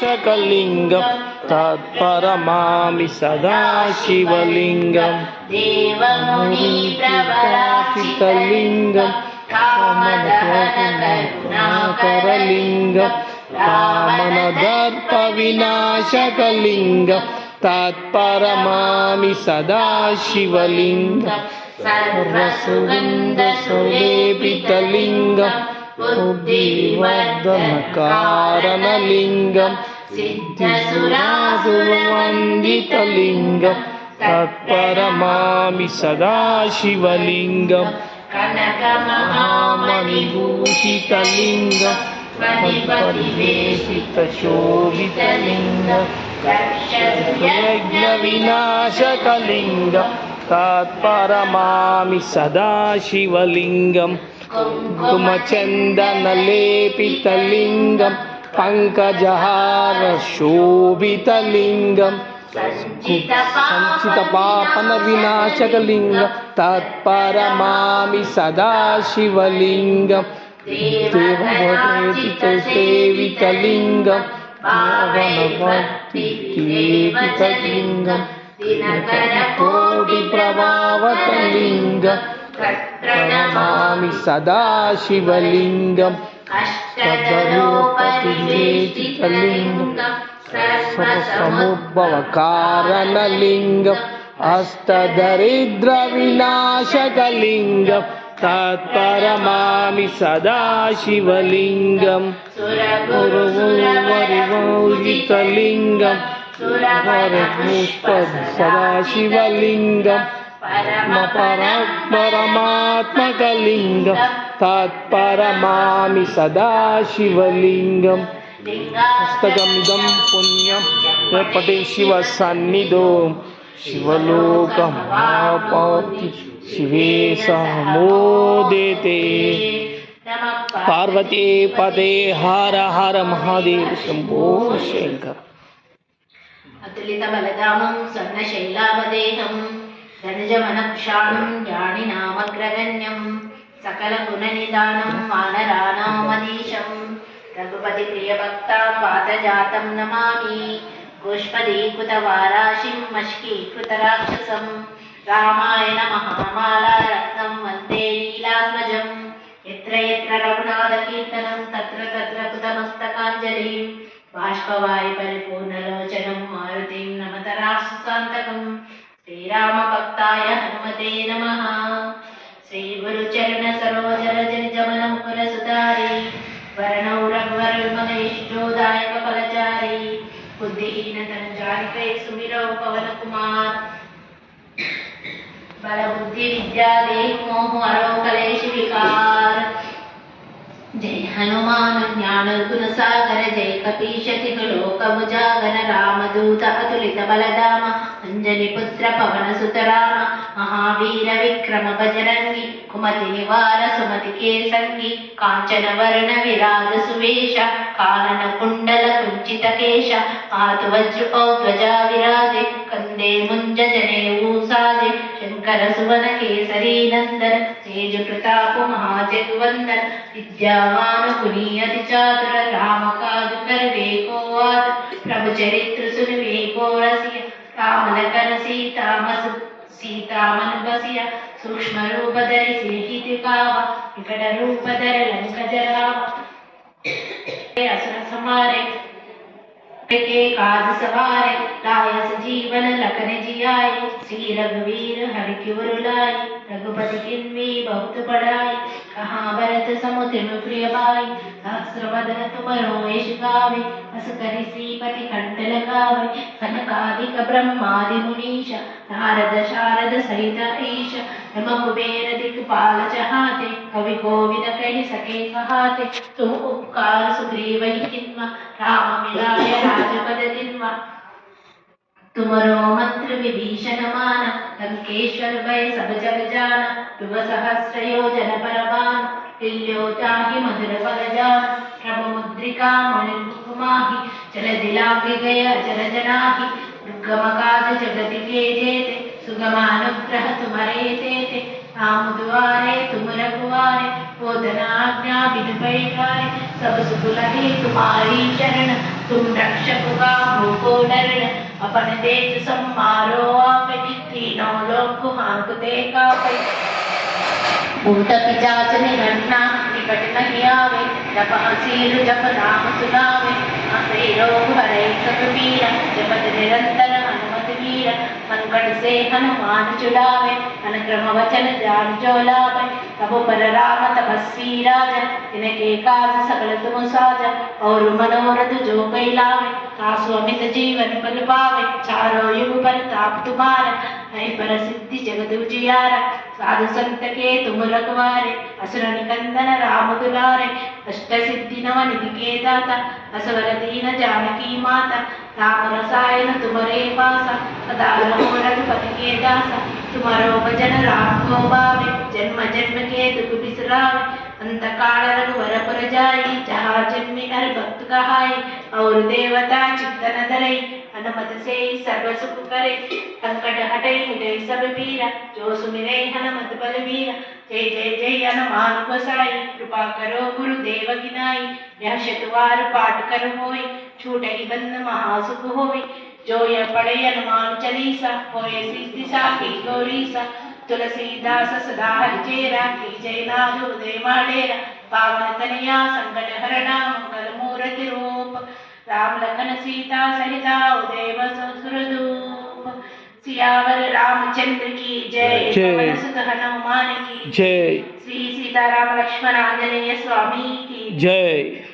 शकलिंगम तत्परमामि सदा शिवलिंगम देवमुनि प्रवराचितलिंगम कामदकरुणाकरलिंगम कामनदर्प विनाशकलिंगम तत्परमामि सदा शिवलिंगम सर्वसुगन्धसुलेपितलिंगम बुद्धिवर्धनकारणलिंगम सिद्धसुरासुरवन्दितलिंगम तत्परमामि सदा शिवलिंगम कनकमहामणिभूषितलिंगम परिवेशितशोभितलिंगम यज्ञविनाशकलिंगम तत्परमामि सदा शिवलिंगम कुमचन्दनलेपितलिंगम पङ्कजहारशोभितलिंगम संचितपापनविनाशकलिंगम तत्परमामि सदा शिवलिंगम देवभूतिसेवितलिंगम पावनभक्तिकेलितलिंगम दिनकरकोटिप्रभावकलिंगम प्रणमामि सदा शिवलिंगम अष्टदलोपतिवेशितलिंगम सर्वसमुद्भवकारणलिंगम अष्टदरिद्रविनाशकलिंगम तत्परमामि सदा शिवलिंगम सुरगुरुवरिवौजितलिंगम सदा शिवलिंगम परमात्मकलिंगम तत्परमामि सदा शिवलिंगम हस्तगमिदं पुण्यं पटे शिव सन्निधो शिवलोकमापति शिवे मोदेते पार्वती पदे हर हर महादेव शंभो शंकर अतुलित बलधामं स्वर्णशैलावदेहं धनुजमनक्षाणं ज्ञानिनामग्रगण्यं सकलगुणनिधानं वानराणामधीशं रघुपतिप्रियभक्तां वातजातं नमामि गोष्पदीकृतवाराशिं मश्कीकृतराक्षसं रामायण महामाला रत्नं वन्दे लीलात्मजं यत्र यत्र रघुनाथकीर्तनं तत्र तत्र कृतमस्तकाञ्जलिं बाष्पवारि परिपूर्णलोचनं मारुतिं नमत राक्षसान्तकं श्रीरामभक्ताय हनुमते नमः श्रीगुरुचरणसरोजरजनिजमनमुकुरसुधारी वर्णौ रघुवरविमलयशोदायकफलचारी बुद्धिहीनतनुजानिकै सुमिरौ पवनकुमार बलबुद्धिविद्या देहमोह हरो कलेश विकार जय हनुमान ज्ञान गुण सागर जय कपीश लोक मुजागर रामदूत अतुलित बलधाम अंजनी पुत्र पवन सुत राम महावीर विक्रम बजरंगी कुमति निवार सुमति के संगी कांचन वर्ण विराज सुवेश कानन कुंडल कुंचित केश हाथ वज्र ध्वजा विराजे कंदे मुंज जनेऊ साजे शंकर सुवन केसरी नंदन तेज प्रताप महाजगवंदन विद्यावान गुणीयति चातुर राम काज करवे को आतुर प्रभु चरित्र सुनवे को रसिया राम लखन सीतामन बसिया सूक्ष्म रूप धरि सिरहित कावा विकट रूप धरि लंक जरावा असुर संहारे के काज सवारे लाय सजीवन लखन जियाए श्री रघुवीर हरि की लाए रघुपति किन्नी बहुत बड़ाई कहाँ भरत समुद्र प्रिय भाई सहस्रवदन तुमरो यश गावे अस करि श्रीपति कंठ लगावे सनकादिक ब्रह्मादि मुनीश नारद शारद सहित ईश नम कुबेर दिक्पाल चहाते कवि कोविद कहि सके कहाते तुम उपकार सुग्रीव किन्वा राम मिलाय राजपद दिन्वा तुमरो मंत्र विभीषण मान लंकेश्वर भय सब जग जान युग सहस्र योजन परबान तिल्यो चाहि मधुर फल जान प्रभु मुद्रिका मणि कुमाहि चल दिलांग गय चल जनाहि दुर्गम काज जगति के जेते सुगमानुग्रह तुम्हारे तेते राम दुआरे तुम रघुवारे पोदना आज्ञा बिन पैठारे सब सुख लगे तुम्हारी शरण तुम रक्षक काहू को डरना, अपन देश सम्हारो आपे, तीनों लोक को हाँकते कापे। भूत पिशाच निघंटना निकट नहीं आवे, जप हसीर जप नाम सुनावे। हंसे रोग हरे सब पीरा, जपत निरंतर हनुमत वीरा। संकट से हनुमान छुड़ावे, अनुक्रम वचन ध्यान जो लावे। तब पर राम तपस्वी राजा, तिनके काज सकल तुम साजा। और मनोरथ जो कई लावे, तासु अमित जीवन बल पावे। चारों युग परताप तुम्हारा, है पर सिद्धि जगत उजियारा। साधु संत के तुम रखवारे, असुर निकंदन राम दुलारे। अष्ट सिद्धि नव निधि के दाता, असवर दीन जानकी माता। राम रसायन तुम्हारे पासा, सदा रहो रघुपति के दासा। तुम्हारो भजन राम को पावे, जन्म जन्म के दुख बिसरावे। अंत काल रघुवर पुर जाई, जहाँ जन्मे हर भक्त कहाई। और देवता चित्तन धरई, हनुमत से सर्व सुख करे। संकट हटे मिटे सब पीरा, जो सुमिरे हनुमत बलवीरा। जय जय जय हनुमान गोसाई, कृपा करो गुरुदेव की नाई। यह शतवार पाठ कर होई, छूटे बंद महासुख होई। जो यह पढ़े हनुमान चालीसा, होए सिद्धि साखी गौरीसा। तुलसीदास सदा हरिचेरा, की जय नाथ उदय माडेरा। पावन कन्या संकट हरणा, मंगल मूर्ति रूप। राम लखन सीता सहिता, उदेव ससुरदूप। सियावर रामचंद्र की जय, पवन सुत हनुमान की जय, श्री सीताराम लक्ष्मण आंजनेय स्वामी की जय।